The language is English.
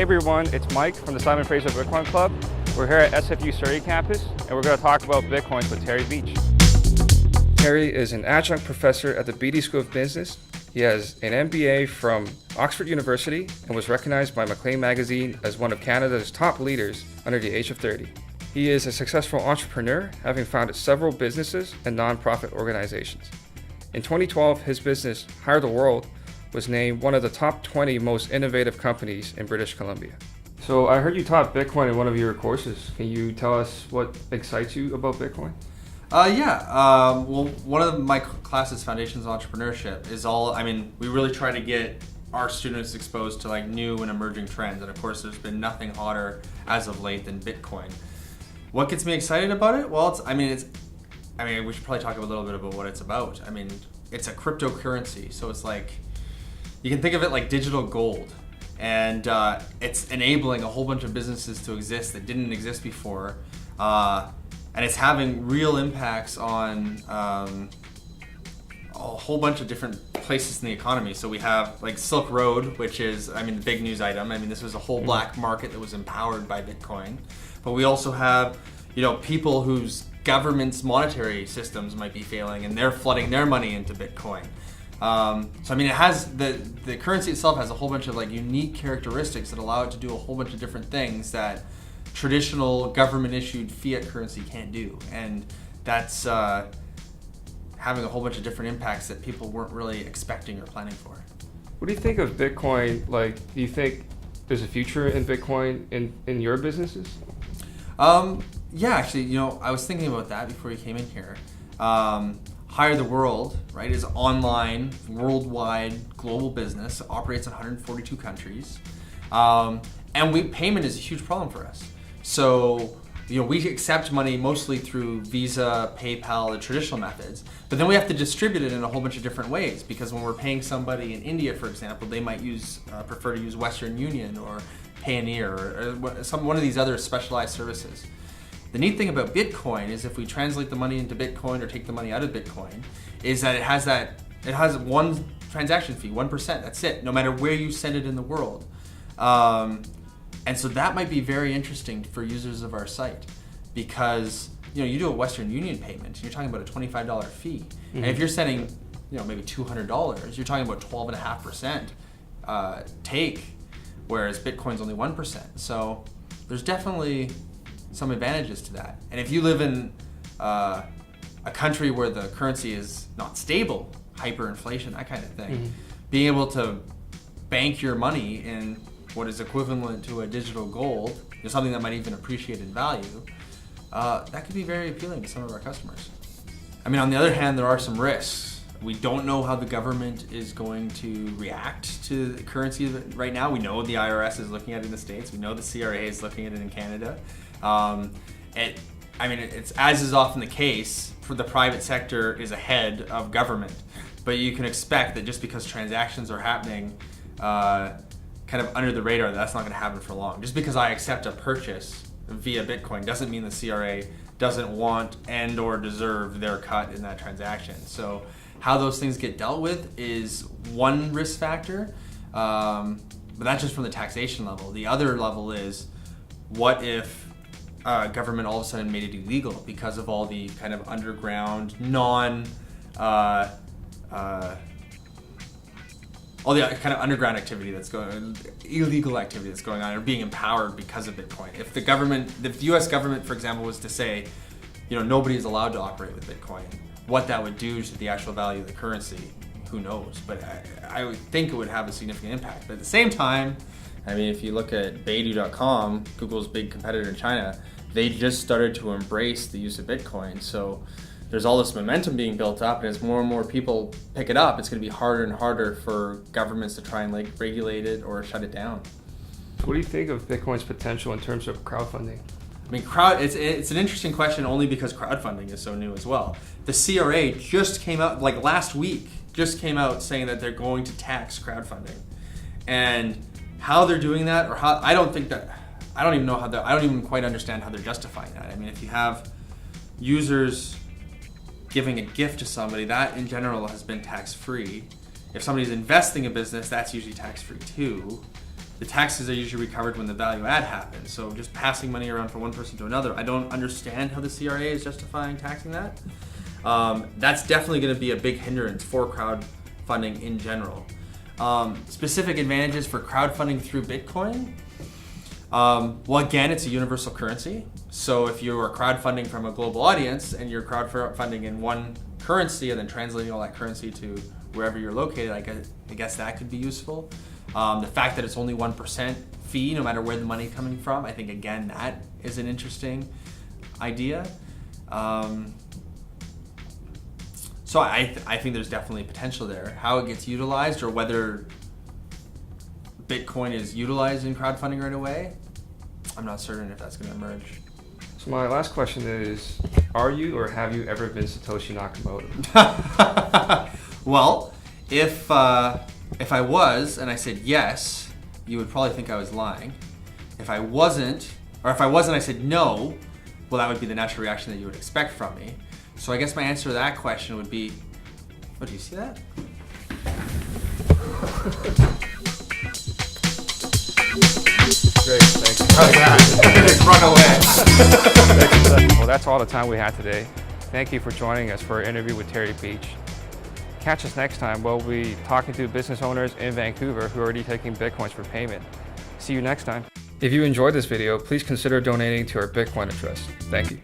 Hey everyone, it's Mike from the Simon Fraser Bitcoin Club. We're here at SFU Surrey campus, and we're going to talk about Bitcoins with Terry Beech. Terry is an adjunct professor at the Beedie School of Business. He has an MBA from Oxford University and was recognized by Maclean Magazine as one of Canada's top leaders under the age of 30. He is a successful entrepreneur, having founded several businesses and nonprofit organizations. In 2012, his business, Hire the World, was named one of the top 20 most innovative companies in British Columbia. So I heard you taught Bitcoin in one of your courses. Can you tell us what excites you about Bitcoin? Well, one of my classes, Foundations of Entrepreneurship, is we really try to get our students exposed to like new and emerging trends. And of course, there's been nothing hotter as of late than Bitcoin. What gets me excited about it? Well, we should probably talk a little bit about what it's about. It's a cryptocurrency. So it's like, you can think of it like digital gold. And it's enabling a whole bunch of businesses to exist that didn't exist before. And it's having real impacts on a whole bunch of different places in the economy. So we have like Silk Road, which is, the big news item. This was a whole black market that was empowered by Bitcoin. But we also have, people whose government's monetary systems might be failing and they're flooding their money into Bitcoin. It has, the currency itself has a whole bunch of like unique characteristics that allow it to do a whole bunch of different things that traditional government-issued fiat currency can't do, and that's having a whole bunch of different impacts that people weren't really expecting or planning for. What do you think of Bitcoin? Do you think there's a future in Bitcoin in your businesses? Yeah, actually, I was thinking about that before you came in here. Hire the World, right, is online, worldwide, global business, operates in 142 countries, and payment is a huge problem for us. So, we accept money mostly through Visa, PayPal, the traditional methods, but then we have to distribute it in a whole bunch of different ways, because when we're paying somebody in India, for example, they might prefer to use Western Union or Payoneer or one of these other specialized services. The neat thing about Bitcoin is if we translate the money into Bitcoin or take the money out of Bitcoin, is that it has one transaction fee, 1%, that's it, no matter where you send it in the world. And so that might be very interesting for users of our site, because you do a Western Union payment, you're talking about a $25 fee. Mm-hmm. And if you're sending maybe $200, you're talking about 12.5% take, whereas Bitcoin's only 1%. So there's definitely some advantages to that. And if you live in a country where the currency is not stable, hyperinflation, that kind of thing, mm-hmm. being able to bank your money in what is equivalent to a digital gold, something that might even appreciate in value, that could be very appealing to some of our customers. On the other hand, there are some risks. We don't know how the government is going to react to the currency right now. We know the IRS is looking at it in the States. We know the CRA is looking at it in Canada. It's as is often the case, for the private sector is ahead of government, but you can expect that just because transactions are happening kind of under the radar, that's not going to happen for long. Just because I accept a purchase via Bitcoin doesn't mean the CRA doesn't want and or deserve their cut in that transaction. So how those things get dealt with is one risk factor, but that's just from the taxation level. The other level is, what if government all of a sudden made it illegal because of all the kind of underground, all the kind of underground activity that's going on, illegal activity that's going on, or being empowered because of Bitcoin. If the US government, for example, was to say, nobody is allowed to operate with Bitcoin, what that would do to the actual value of the currency, who knows? But I would think it would have a significant impact. But at the same time, if you look at Baidu.com, Google's big competitor in China, they just started to embrace the use of Bitcoin. So there's all this momentum being built up, and as more and more people pick it up, it's going to be harder and harder for governments to try and regulate it or shut it down. So what do you think of Bitcoin's potential in terms of crowdfunding? It's an interesting question, only because crowdfunding is so new as well. The CRA just came out, last week, saying that they're going to tax crowdfunding. And how they're doing that, or how, I don't even quite understand how they're justifying that. If you have users giving a gift to somebody, that in general has been tax-free. If somebody's investing in a business, that's usually tax-free too. the taxes are usually recovered when the value add happens. So just passing money around from one person to another, I don't understand how the CRA is justifying taxing that. That's definitely going to be a big hindrance for crowdfunding in general. Specific advantages for crowdfunding through Bitcoin. Well, again, it's a universal currency. So if you are crowdfunding from a global audience and you're crowdfunding in one currency and then translating all that currency to wherever you're located, I guess that could be useful. The fact that it's only 1% fee, no matter where the money is coming from, I think, again, that is an interesting idea. So I think there's definitely potential there. How it gets utilized or whether Bitcoin is utilized in crowdfunding right away, I'm not certain if that's going to emerge. So my last question is, are you or have you ever been Satoshi Nakamoto? Well, if I was and I said yes, you would probably think I was lying. If I wasn't, or if I was and I said no, well, that would be the natural reaction that you would expect from me. So I guess my answer to that question would be, oh, do you see that? Great, thanks. How's that? It's run away. Well, that's all the time we had today. Thank you for joining us for our interview with Terry Beech. Catch us next time. We'll be talking to business owners in Vancouver who are already taking Bitcoins for payment. See you next time. If you enjoyed this video, please consider donating to our Bitcoin Trust. Thank you.